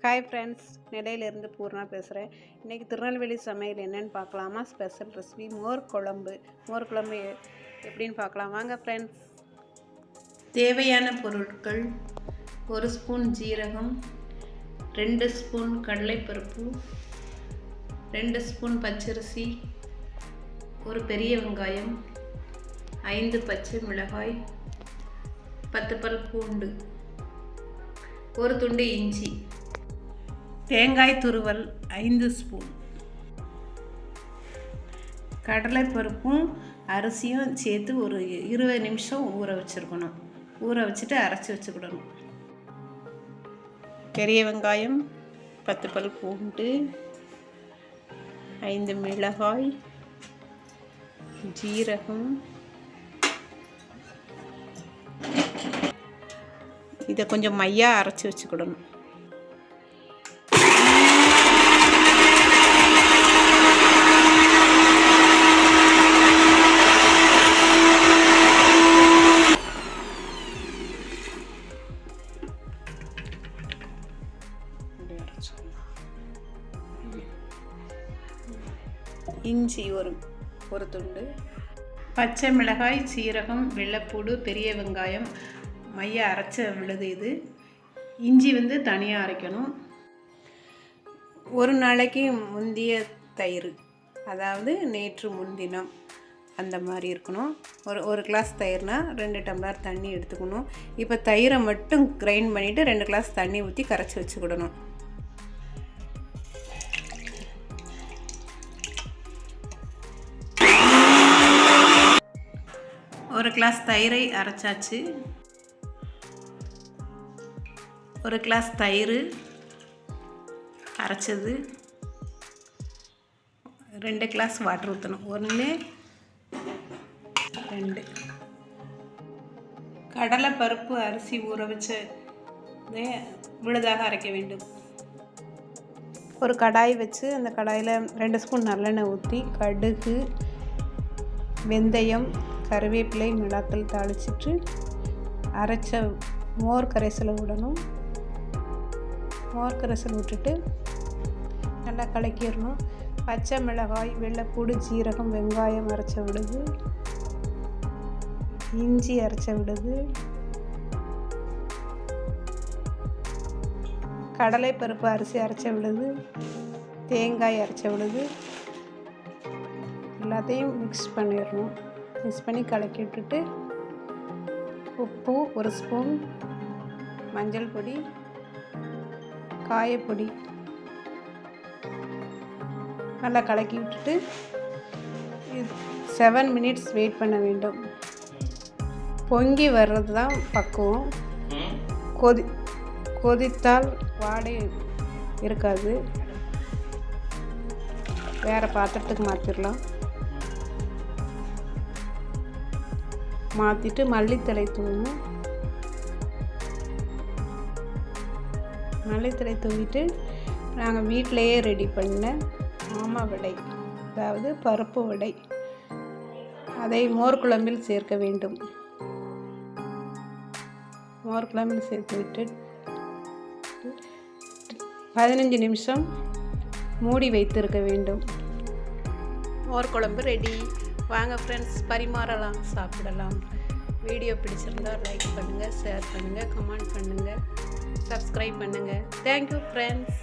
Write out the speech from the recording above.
Hi friends, நெடையிலேருந்து Poorna பேசுகிறேன். இன்றைக்கி திருநெல்வேலி சமையல் என்னென்னு பார்க்கலாமா? ஸ்பெஷல் ரெசிபி மோர் குழம்பு எப்படின்னு பார்க்கலாம் வாங்க ஃப்ரெண்ட்ஸ். தேவையான பொருட்கள்: 1 ஸ்பூன் ஜீரகம், 2 ஸ்பூன் கடலைப்பருப்பு, 2 ஸ்பூன் பச்சரிசி, ஒரு பெரிய வெங்காயம், 5 பச்சை மிளகாய், 10 பல் பூண்டு, ஒரு துண்டு இஞ்சி, தேங்காய் துருவல் 5 ஸ்பூன். கடலைப்பருப்பும் அரிசியும் சேர்த்து ஒரு 20 நிமிஷம் ஊற வச்சுருக்கணும். ஊற வச்சுட்டு அரைச்சி வச்சுக்கிடணும். பெரிய வெங்காயம், 10 பல் பூண்டு, 5 மிளகாய், ஜீரகம், இதை கொஞ்சம் மையாக அரைச்சி வச்சுக்கிடணும். இஞ்சி ஒரு துண்டு, பச்சை மிளகாய், சீரகம், வெள்ளைப்பூடு, பெரிய வெங்காயம் மைய அரைச்ச விழுது. இது இஞ்சி தனியாக அரைக்கணும். ஒரு நாளைக்கு முந்திய தயிர், அதாவது நேற்று முன்தினம் அந்த மாதிரி இருக்கணும். ஒரு கிளாஸ் தயிர்னால் 2 டம்ளர் தண்ணி எடுத்துக்கணும். இப்போ தயிரை மட்டும் கிரைண்ட் பண்ணிவிட்டு 2 கிளாஸ் தண்ணி ஊற்றி கரைச்சி வச்சுக்கிடணும். ஒரு கிளாஸ் தயிரை அரைச்சாச்சு. ஒரு கிளாஸ் தயிர் அரைச்சது. 2 கிளாஸ் வாட்டர் ஊற்றணும். 1 2 கடலைப்பருப்பு அரிசி ஊற வச்ச விழுதாக அரைக்க வேண்டும். ஒரு கடாய் வச்சு அந்த கடாயில் 2 ஸ்பூன் நல்லெண்ணெய் ஊற்றி கடுகு, வெந்தயம், கருவேப்பிலை, மிளகாய் தாளிச்சிட்டு அரைச்ச மோர் கரைசலை விடணும். மோர் கரைசல் விட்டுட்டு நல்லா கலக்கிடணும். பச்சை மிளகாய், வெள்ளைப்பூடு, ஜீரகம், வெங்காயம் அரைச்ச விடுது, இஞ்சி அரைச்ச விடுது, கடலைப்பருப்பு அரிசி அரைச்ச விடுது, தேங்காய் அரைச்ச விடுது. எல்லாத்தையும் மிக்ஸ் பண்ணிடணும். மிக்ஸ் பண்ணி கலக்கி விட்டுட்டு உப்பு 1 ஸ்பூன், மஞ்சள் பொடி, காயப்பொடி நல்லா கலக்கி விட்டுட்டு 7 மினிட்ஸ் வெயிட் பண்ண வேண்டும். பொங்கி வர்றது தான் பக்குவம். கொதித்தால் வாடை இருக்காது. வேறு பாத்திரத்துக்கு மாற்றிடலாம். மாற்றிட்டு மல்லித்தழை தூவணும். மல்லித்தழை தூவிட்டு நாங்கள் வீட்டிலையே ரெடி பண்ண ஆமா வடை, அதாவது பருப்பு வடை, அதை மோர் குழம்பில் சேர்க்க வேண்டும். மோர் குழம்பில் சேர்த்து விட்டு 15 நிமிஷம் மூடி வைத்திருக்க வேண்டும். மோர் குழம்பு ரெடி. வாங்க ஃப்ரெண்ட்ஸ், பரிமாறலாம், சாப்பிடலாம். வீடியோ பிடிச்சிருந்தால் லைக் பண்ணுங்கள், ஷேர் பண்ணுங்கள், கமெண்ட் பண்ணுங்கள், சப்ஸ்கிரைப் பண்ணுங்கள். Thank you friends.